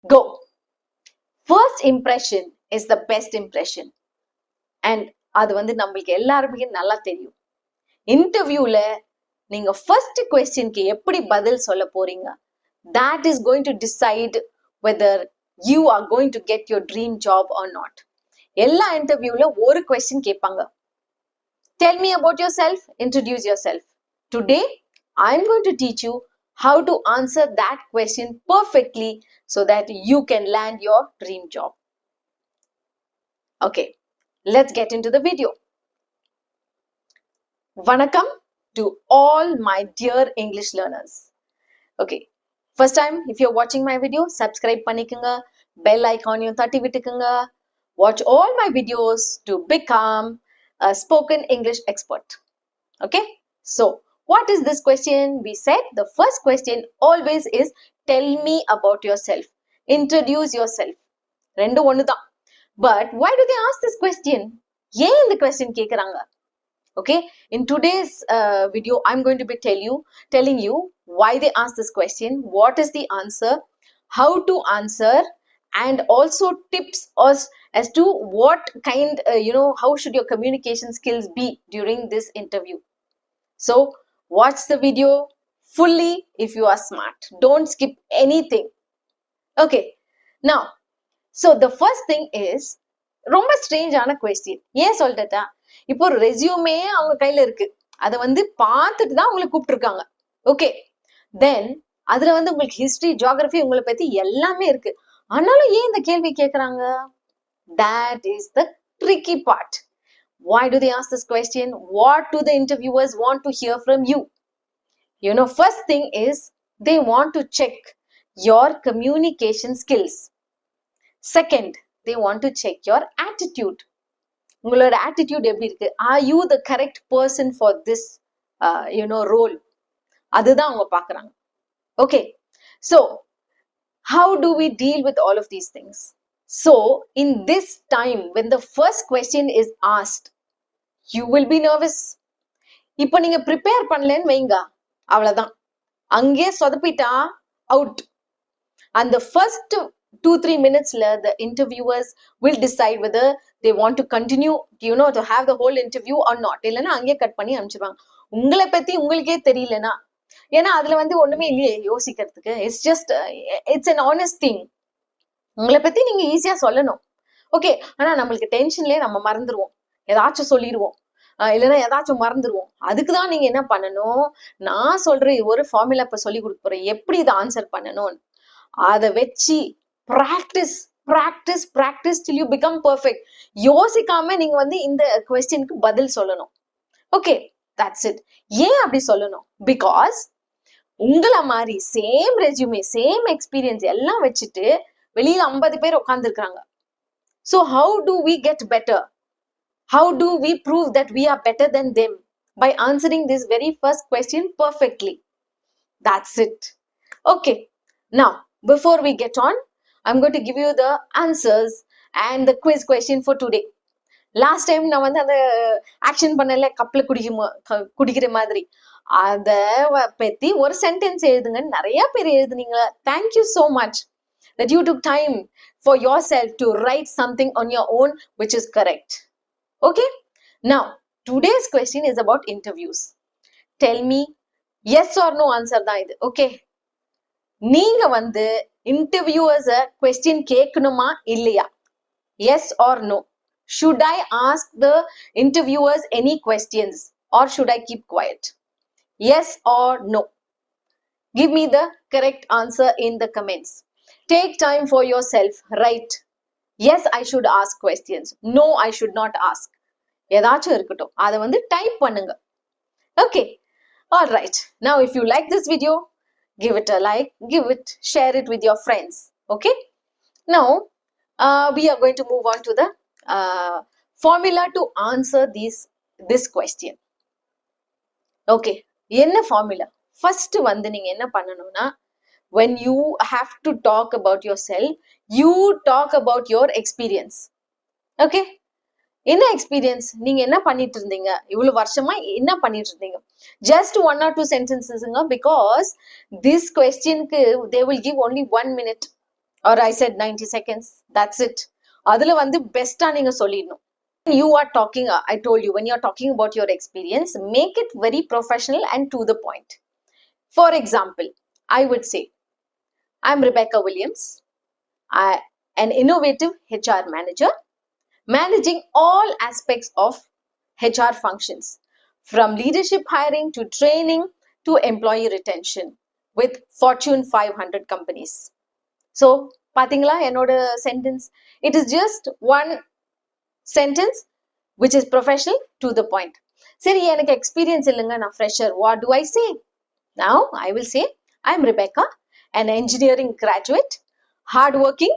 Go. First impression is the best impression. And அது வந்து நம்மளுக்கு எல்லாருமே நல்லா தெரியும். இன்டர்வியூல நீங்க ஃபர்ஸ்ட் கொஸ்டினுக்கு எப்படி பதில் சொல்ல போறீங்க, that is going to decide whether you are going to get your dream job or not. எல்லா இன்டர்வியூல ஒரு கொஸ்டின் கேட்பாங்க. Tell me about yourself, introduce yourself. Today, I'm going to teach you how to answer that question perfectly so that you can land your dream job. Okay, let's get into the video. Vanakkam to all my dear English learners. Okay, first time if you're watching my video, subscribe பண்ணிக்கங்க, bell icon தட்டி விட்டுக்கங்க. Watch all my videos to become a spoken English expert. Okay, so what is this question? We said the first question always is tell me about yourself. Introduce yourself. ரெண்டு ஒண்ணுதான். But why do they ask this question? ஏன் இந்த question கேக்குறாங்க? Okay, in today's video, I'm going to be telling you why they ask this question, what is the answer, how to answer, and also tips as to what kind, how should your communication skills be during this interview. So watch the video fully if you are smart. Don't skip anything. Okay, now, so the first thing is, ரொம்ப ஸ்ட்ரேஞ்சான question. ஏன் சொல்லிட்டா, இப்போ ஒரு resume அவங்க கையில இருக்கு, அதை வந்து பார்த்துட்டு தான் உங்களை கூப்பிட்டுருக்காங்க. ஓகே, தென் அதுல வந்து உங்களுக்கு ஹிஸ்டரி, ஜியோகிராஃபி, உங்களை பத்தி எல்லாமே இருக்கு. ஆனாலும் ஏன் இந்த கேள்வி கேட்கறாங்க? That is the tricky part. Why do they ask this question? What do the interviewers want to hear from you? First thing is they want to check your communication skills. Second, they want to check your attitude. உங்களோட attitude எப்படி இருக்கு? Are you the correct person for this role? அதுதான் அவங்க பார்க்கறாங்க. Okay, so how do we deal with all of these things? So in this time when the first question is asked, you will be nervous. இப்போ நீங்க prepare பண்ணலன்னு வைங்க, அவ்வளவுதான், அங்கே சொதப்பிட்டா out. And the first 2-3 minutes the interviewers will decide whether they want to continue to have the whole interview or not. இல்லைன்னா அங்கே cut பண்ணி அனுப்பிச்சிருவாங்க. உங்களை பத்தி உங்களுக்கே தெரியலனா, ஏன்னா அதுல வந்து ஒண்ணுமே இல்லையே யோசிக்கிறதுக்கு. It's an honest thing. உங்களை பத்தி நீங்க ஈஸியா சொல்லணும். ஓகே, ஆனா நம்மளுக்கு டென்ஷன்லயே நம்ம மறந்துடுவோம், ஏதாச்சும் சொல்லிடுவோம், இல்லைன்னா ஏதாச்சும் மறந்துடுவோம். அதுக்குதான் நீங்க என்ன பண்ணணும், நான் சொல்ற ஒரு ஃபார்முலா இப்ப சொல்லி கொடுக்க போறேன், எப்படி இதை ஆன்சர் பண்ணணும். அதை வச்சு practice till you become perfect. யோசிக்காம நீங்க வந்து இந்த கொஸ்டினுக்கு பதில் சொல்லணும். Okay, that's it. ஏன் அப்படி சொல்லணும்? பிகாஸ் உங்களை மாதிரி சேம் ரெஸ்யூமே, சேம் எக்ஸ்பீரியன்ஸ் எல்லாம் வச்சுட்டு வெளியில 50 பேர் உட்கார்ந்து இருக்காங்க. So how do we get better? How do we prove that we are better than them? By answering this very first question perfectly. That's it. Okay, now before we get on, I'm going to give you the answers and the quiz question for today. Last time நான் வந்து அந்த action பண்ணல, கப்ல குடிக்கிற மாதிரி, அத பத்தி ஒரு சென்டென்ஸ் எழுதுங்கன்னு நிறைய பேர் எழுதுனீங்க. Thank you so much that you took time for yourself to write something on your own which is correct. Okay, now today's question is about interviews. Tell me yes or no answer தான் இது. Okay, நீங்க வந்து interviewers question கேட்கணுமா இல்லையா? Yes or no? Should I ask the interviewers any questions or should I keep quiet? Yes or no? Give me the correct answer in the comments. Take time for yourself. Write yes, I should ask questions. No, I should not ask. ஏதாச்சும் இருக்கட்டும், அதை வந்து type பண்ணுங்க. Okay, all right. Now if you like this video, give it a like, share it with your friends. Okay, now we are going to move on to the formula to answer this question. Okay, என்ன formula? First வந்து நீங்க என்ன பண்ணணும்னா, when you have to talk about yourself, you talk about your experience. Okay, என்ன experience, நீங்க என்ன பண்ணிட்டு இருந்தீங்க, இவ்வளவு வருஷமா என்ன பண்ணிட்டு இருந்தீங்க, just 1 or 2 sentences, because this questionக்கு they will give only 1 minute. or I said 90 seconds. That's it. அதுல வந்து பெஸ்டா நீங்க சொல்லிடணும். You are talking, I told you, when you're talking about your experience, make it very professional and to the point. For example, I would say, I'm Rebecca Williams, an innovative HR manager, managing all aspects of HR functions, from leadership hiring to training to employee retention with Fortune 500 companies. So, pathingala enoda sentence, it is just one sentence which is professional to the point. Seri enak experience illanga, na fresher. What do I say? Now I will say, I'm Rebecca, an engineering graduate, hardworking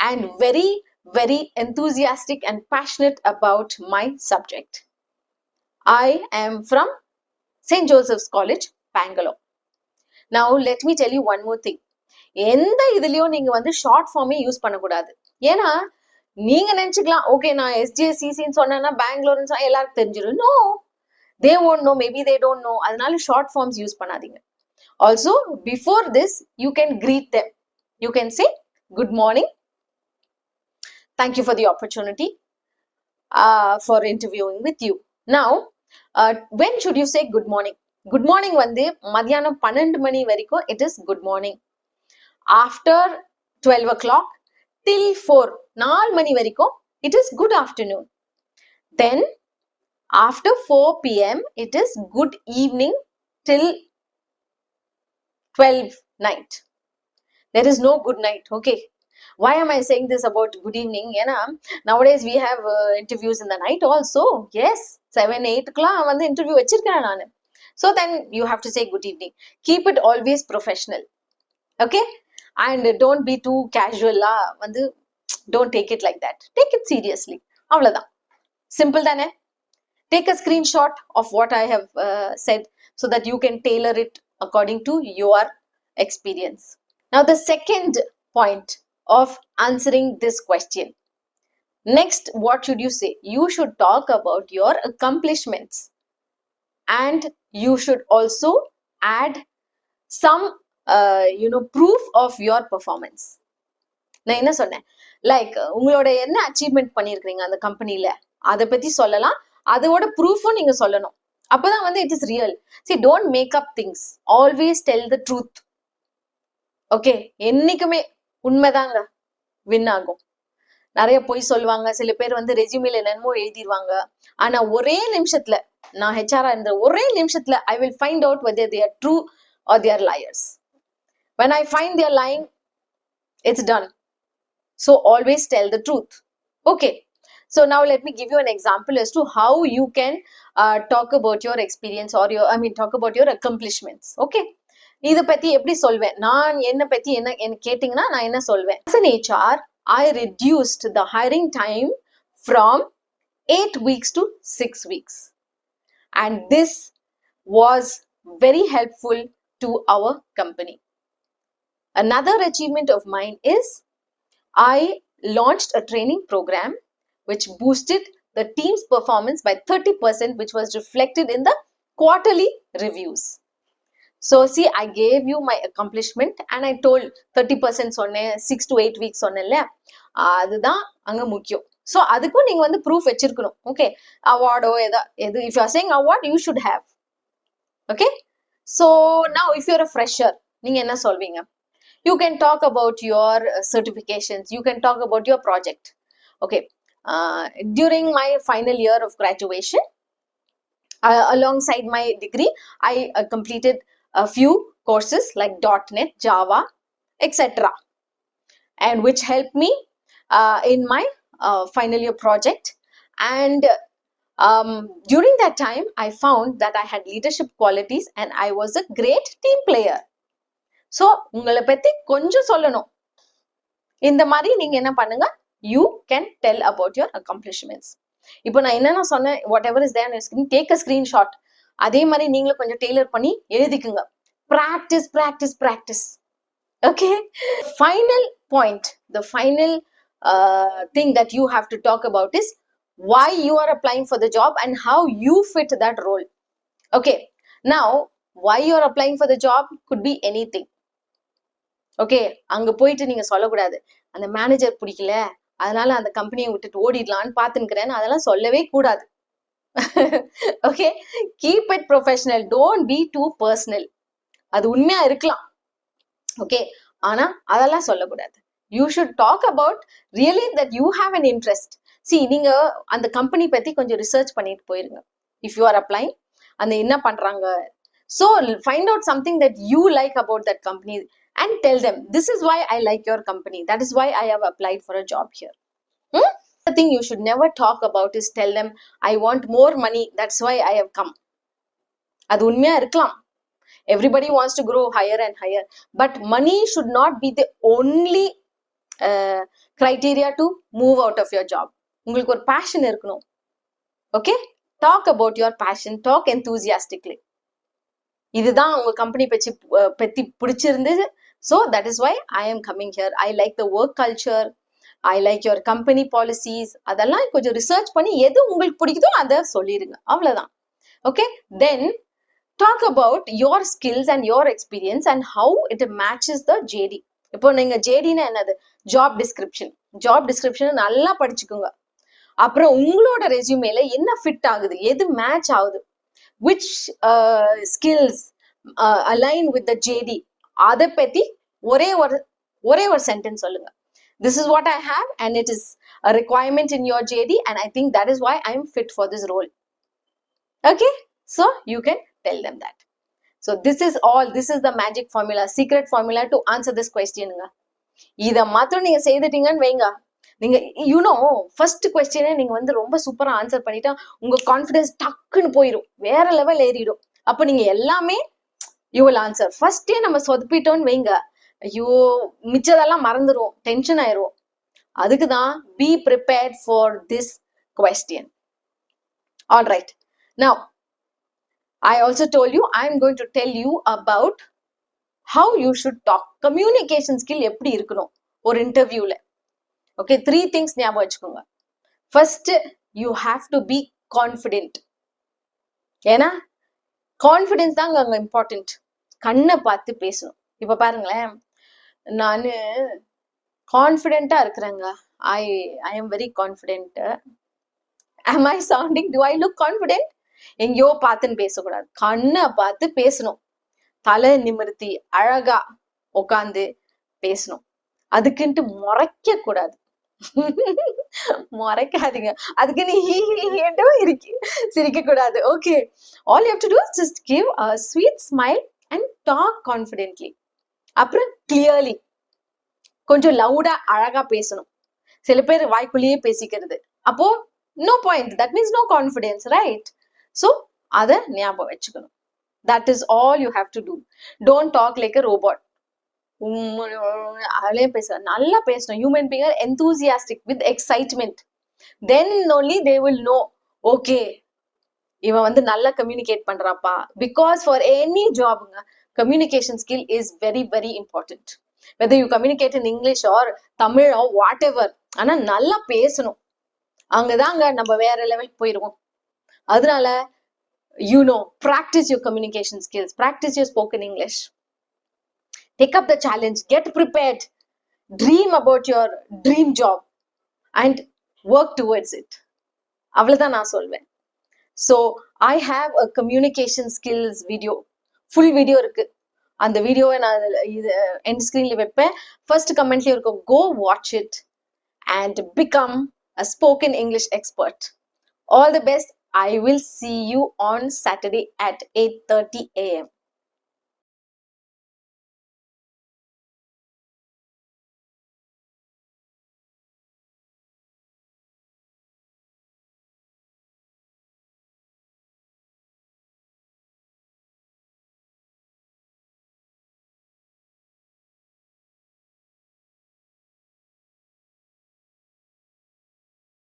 and very, very enthusiastic and passionate about my subject. I am from St. Joseph's College, Bangalore. Now let me tell you one more thing. எந்த இதுலயும் நீங்க வந்து short ஃபார்மே use பண்ணக்கூடாது. ஏன்னா நீங்க நினைச்சுக்கலாம், okay நான் எஸ்ஜிஎஸ்சிசின்னு சொன்னேன்னா பெங்களூர்னு சொன்னா எல்லாருக்கும் தெரிஞ்சிடும். No, they won't know, maybe they don't know. அதனால ஷார்ட் ஃபார்ம்ஸ் யூஸ் பண்ணாதீங்க. Also, before this, you can greet them. You can say, good morning. Thank you for the opportunity for interviewing with you. Now, when should you say good morning? Good morning வந்து மதியானம் 12 மணி வரைக்கும் it is good morning. After 12 o'clock till 4, 4 மணி வரைக்கும் it is good afternoon. Then after 4 p.m. it is good evening till 12 night. There is no good night. Okay, why am I saying this about good evening? Nowadays we have interviews in the night also. Yes, 7-8 o'clock வந்து interview வச்சிருக்கேன் நானு. So then you have to say good evening. Keep it always professional. Okay, and don't be too casual. வந்து don't take it like that. Take it seriously. அவ்வளவுதான். Simple தானே? Take a screenshot of what I have said so that you can tailor it according to your experience. Now the second point of answering this question. Next, what should you say? You should talk about your accomplishments. And you should also add some proof of your performance. நான் என்ன சொன்னேன், like உங்களோட என்ன achievement பண்ணிருக்கீங்க அந்த கம்பெனில அதை பத்தி சொல்லலாம், அதோட ப்ரூஃபும் நீங்க சொல்லணும். அப்பதான் வந்து it is real. See, don't make up things. Always tell the truth. Okay, என்னைக்குமே உண்மைதாங்க வின் ஆகும். நிறைய பொய் சொல்லுவாங்க சில பேர், வந்து ரெஸ்யூமில என்னமோ எழுதிடுவாங்க. ஆனா ஒரே நிமிஷத்துல, நான் ஹெச்ஆரா இருந்த ஒரே நிமிஷத்துல I will find out whether they are true or they are liars. When I find they are lying, it's done. So always tell the truth. Okay, so now let me give you an example as to how you can talk about your experience or talk about your accomplishments. Okay, இத பத்தி எப்படி சொல்வேன், நான் என்ன பத்தி என்ன கேட்டிங்கன்னா நான் என்ன சொல்வேன். As an HR, I reduced the hiring time from 8 weeks to 6 weeks. And this was very helpful to our company. Another achievement of mine is I launched a training program which boosted the team's performance by 30%, which was reflected in the quarterly reviews. So see, I gave you my accomplishment and I told 30% சொன்னேன், 6 to 8 weeks சொன்னேன்ல, அதுதான் அங்க முக்கியம். So அதுக்கும் நீங்க வந்து proof வச்சிருக்கணும். Okay, அவார்டோ எது if you are saying award, you should have. Okay, so now if you're a fresher, நீங்க என்ன சொல்வீங்க? You can talk about your certifications. You can talk about your project. Okay, during my final year of graduation, alongside my degree, I completed a few courses like .NET, Java, etc. and which helped me in my final year project. And during that time, I found that I had leadership qualities and I was a great team player. So உங்களை பத்தி கொஞ்சம் சொல்லணும். இந்த மாதிரி நீங்க என்ன பண்ணுங்க, you can tell about your accomplishments. இப்போ நான் என்னென்ன சொன்னேன், whatever is there on your screen, take a screenshot. அதே மாதிரி நீங்களும் கொஞ்சம் டெய்லர் பண்ணி எழுதிக்குங்க. Practice, practice, practice. Okay, final point, the final thing that you have to talk about is why you are applying for the job and how you fit that role. Okay, now why you are applying for the job could be anything. Okay, அங்க போயிட்டு நீங்க சொல்லக்கூடாது அந்த manager பிடிக்கல அதனால அந்த கம்பெனியை விட்டுட்டு ஓடிடலான்னு பாத்துக்கிறேன், அதெல்லாம் சொல்லவே கூடாது. Okay, keep it professional, don't be too personal. அது உண்மையா இருக்கலாம், ஓகே, ஆனா அதெல்லாம் சொல்லக்கூடாது. You should talk about really that you have an interest. See, நீங்க அந்த கம்பெனி பத்தி கொஞ்சம் ரிசர்ச் பண்ணிட்டு போயிருங்க. இஃப் யூ ஆர் அப்ளைங், அந்த என்ன பண்றாங்க, so find out something that you like about that company and tell them this is why I like your company, that is why I have applied for a job here. The thing you should never talk about is tell them I want more money, that's why I have come. அது உண்மையா இருக்கலாம், everybody wants to grow higher and higher, but money should not be the only criteria to move out of your job. உங்களுக்கு ஒரு passion இருக்கணும். Okay, talk about your passion, talk enthusiastically. இதுதான் உங்க company பத்தி பிடிச்சிருந்தது, so that is why I am coming here, I like the work culture, I like your company policies. அதெல்லாம் கொஞ்சம் research பண்ணி எது உங்களுக்கு பிடிக்குதோ அதை சொல்லிடுங்க, அவ்வளவுதான். Okay, then talk about your skills and your experience and how it matches the JD. இப்போ நீங்க JD-னா என்னது, ஜாப் டிஸ்கிரிப்ஷன். ஜாப் டிஸ்கிரிப்ஷன் நல்லா படிச்சுக்கோங்க. அப்புறம் உங்களோட ரெஸ்யூமேல என்ன ஃபிட் ஆகுது, எது மேட்ச் ஆகுது, which skills align with the JD, அதை பத்தி ஒரே ஒரு சென்டென்ஸ் சொல்லுங்க. This is what I have and it is a requirement in your JD and I think that is why I am fit for this role. Okay, so you can tell them that. So this is all, this is the magic formula, secret formula to answer this question. இத மாத்திரம் நீங்க செய்துட்டீங்கன்னு வைங்க, நீங்க first கொஸ்டினே நீங்க வந்து ரொம்ப சூப்பரா answer பண்ணிட்டா உங்க கான்ஃபிடன்ஸ் டக்குன்னு போயிடும், வேற லெவல் ஏறிடும். அப்ப நீங்க எல்லாமே யூ வில் ஆன்சர். ஃபர்ஸ்டே நம்ம சொதப்பிட்டோம்னு வைங்க, ஐயோ மிச்சதெல்லாம் மறந்துடும், டென்ஷன் ஆயிரும். அதுக்குதான் be prepared for this question. All right, now I also told you I am going to tell you about how you should talk. Communication skill எப்படி இருக்கணும் ஒரு இன்டர்வியூல. ஓகே, 3 things ஞாபகம் வச்சுக்கோங்க. First, you have to be confident. ஏன்னா confidence தாங்க அங்க important. கண்ணை பார்த்து பேசணும். இப்ப பாருங்களேன், நானு கான்ஃபிடென்ட்டா இருக்கிறேங்க, I am very confident. Am I sounding, do I look confident? எங்கேயோ பார்த்துன்னு பேசக்கூடாது, கண்ணை பார்த்து பேசணும். தலை நிமிர்த்தி அழகா உட்காந்து பேசணும். அதுக்குன்ட்டு முறைக்க கூடாது, முறைக்காதீங்க. அதுக்கு நீ இருக்கு சிரிக்க கூடாது. Okay, all you have to do is just give a sweet smile and talk confidently. அப்புறம் clearly, கொஞ்சம் லவுடா அழகா பேசணும். சில பேர் வாய்க்குள்ளேயே பேசிக்கிறது, அப்போ no point, that means no confidence, right? So அத ஞாபகம் வச்சுக்கணும். That is all you have to do. Don't talk like a robot. நல்லா பேசணும். Human being are enthusiastic with excitement. Then only they will know, okay, இவன் வந்து நல்லா communicate பண்றாப்பா. Because for any job, communication skill is very very important. Whether you communicate in English or Tamil or whatever, ஆனா நல்லா பேசணும். அங்கதாங்க நம்ம வேற லெவலுக்கு போயிருவோம். அதனால practice your communication skills, practice your spoken English, take up the challenge, get prepared, dream about your dream job and work towards it. அவ்வளவுதான் நான் சொல்வேன். So I have a communication skills video, full video இருக்கு. அந்த வீடியோவை நான் end screenல வைப்பேன், first commentல இருக்கும். Go watch it and become a spoken English expert. All the best. I will see you on Saturday at 8:30 a.m.